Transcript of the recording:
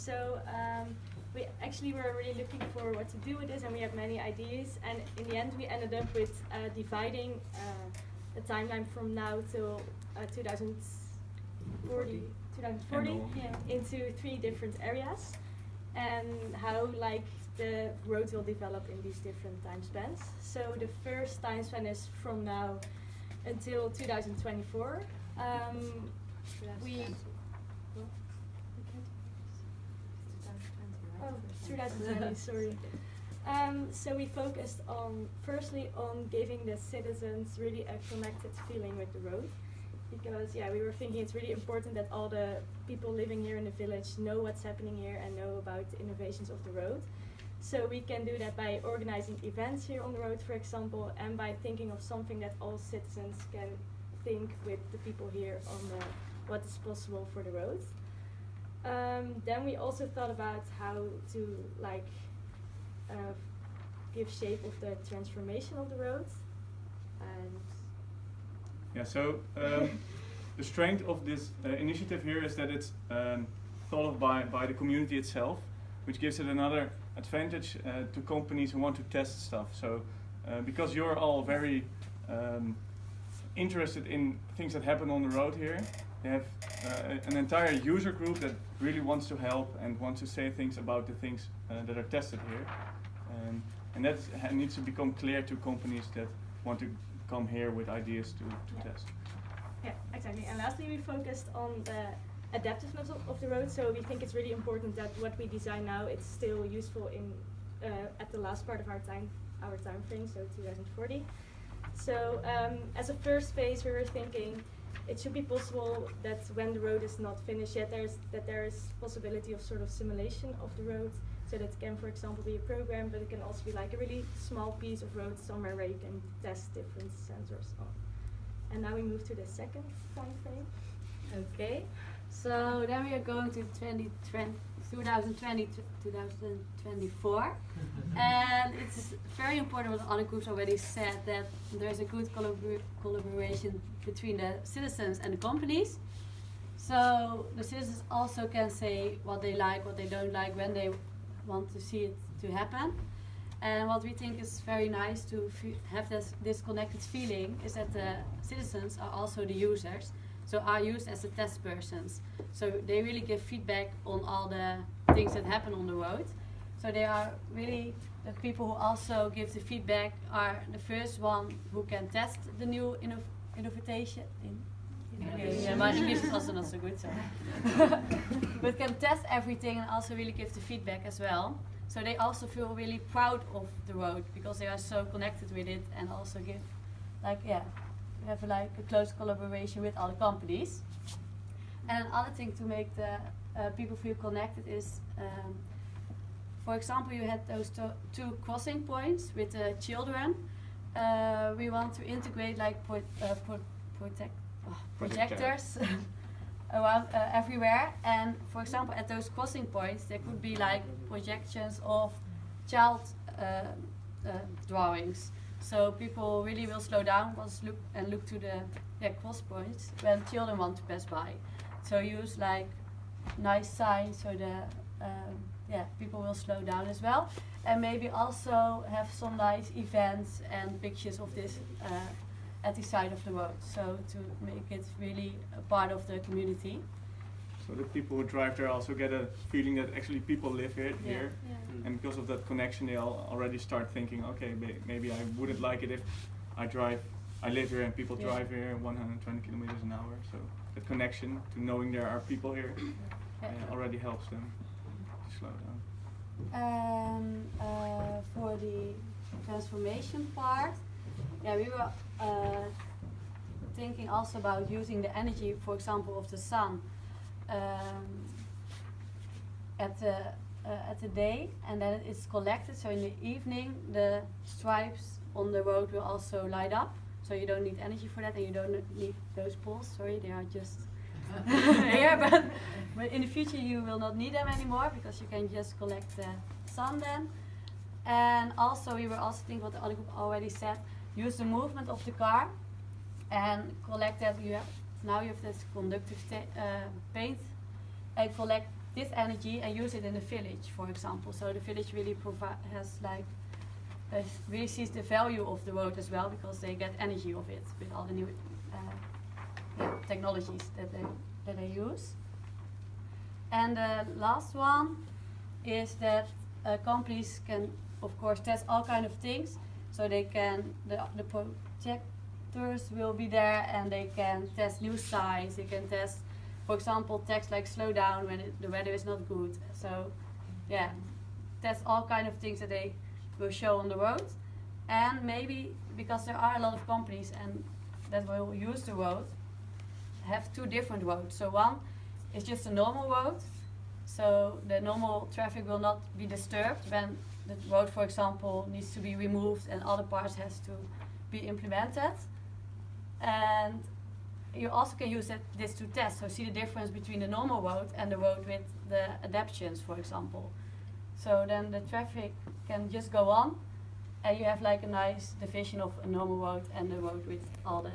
So we actually were really looking for what to do with this, and we had many ideas. And in the end, we ended up with dividing the timeline from now till 2040 into 3 different areas, and how like the road will develop in these different time spans. So the first time span is from now until 2024. We 2020, sorry. So we focused on, firstly, on giving the citizens really a connected feeling with the road. Because we were thinking it's really important that all the people living here in the village know what's happening here and know about the innovations of the road. So we can do that by organizing events here on the road, for example, and by thinking of something that all citizens can think with the people here on what is possible for the road. Then we also thought about how to give shape of the transformation of the road. So the strength of this initiative here is that it's thought of by the community itself, which gives it another advantage to companies who want to test stuff. So because you're all very interested in things that happen on the road here, they have an entire user group that really wants to help and wants to say things about the things that are tested here. And that needs to become clear to companies that want to come here with ideas to test. Yeah, exactly. And lastly, we focused on the adaptiveness of the road. So we think it's really important that what we design now, it's still useful in at the last part of our time frame, so 2040. So as a first phase, we were thinking it should be possible that when the road is not finished yet, there is possibility of sort of simulation of the road. So that can, for example, be a program, but it can also be like a really small piece of road somewhere where you can test different sensors on. And now we move to the second time frame. Okay, so then we are going to 2020 to 2024. And it's very important what other groups already said, that there's a good collaboration between the citizens and the companies. So the citizens also can say what they like, what they don't like, when they want to see it to happen. And what we think is very nice to have this connected feeling is that the citizens are also the users, so are used as the test persons. So they really give feedback on all the things that happen on the road. So they are really the people who also give the feedback, are the first one who can test the new innovation. Yeah, my English is also not so good, so. But can test everything and also really give the feedback as well. So they also feel really proud of the road because they are so connected with it, and also give, we have a close collaboration with all the companies. And another thing to make the people feel connected is, for example, you had those 2 crossing points with the children. We want to integrate projectors around everywhere, and for example at those crossing points there could be projections of child drawings, so people really will slow down, look to the cross points when children want to pass by. So use nice signs so the people will slow down as well, and maybe also have some nice events and pictures of this at the side of the road, so to make it really a part of the community. So the people who drive there also get a feeling that actually people live here, and because of that connection they already start thinking, okay, maybe I wouldn't like it if I live here and people drive here 120 kilometers an hour, so that connection to knowing there are people here already helps them to slow down. For the transformation part, we were thinking also about using the energy, for example, of the sun at the day, and then it's collected. So in the evening, the stripes on the road will also light up. So you don't need energy for that, and you don't need those poles. Sorry, they are just here, but in the future you will not need them anymore because you can just collect the sun then. And also we were also thinking what the other group already said. Use the movement of the car and collect that. Now you have this conductive paint and collect this energy and use it in the village, for example. So the village really really sees the value of the road as well, because they get energy of it with all the new technologies that they use. And the last one is that companies can, of course, test all kind of things. So they can, the projectors will be there, and they can test new signs. They can test, for example, text like slow down when the weather is not good. So yeah, test all kind of things that they will show on the road. And maybe, because there are a lot of companies and that will use the road, have two different roads. So one is just a normal road, so the normal traffic will not be disturbed when the road, for example, needs to be removed and other parts has to be implemented. And you also can use this to test, so see the difference between the normal road and the road with the adaptations, for example. So then the traffic can just go on, and you have like a nice division of a normal road and the road with all the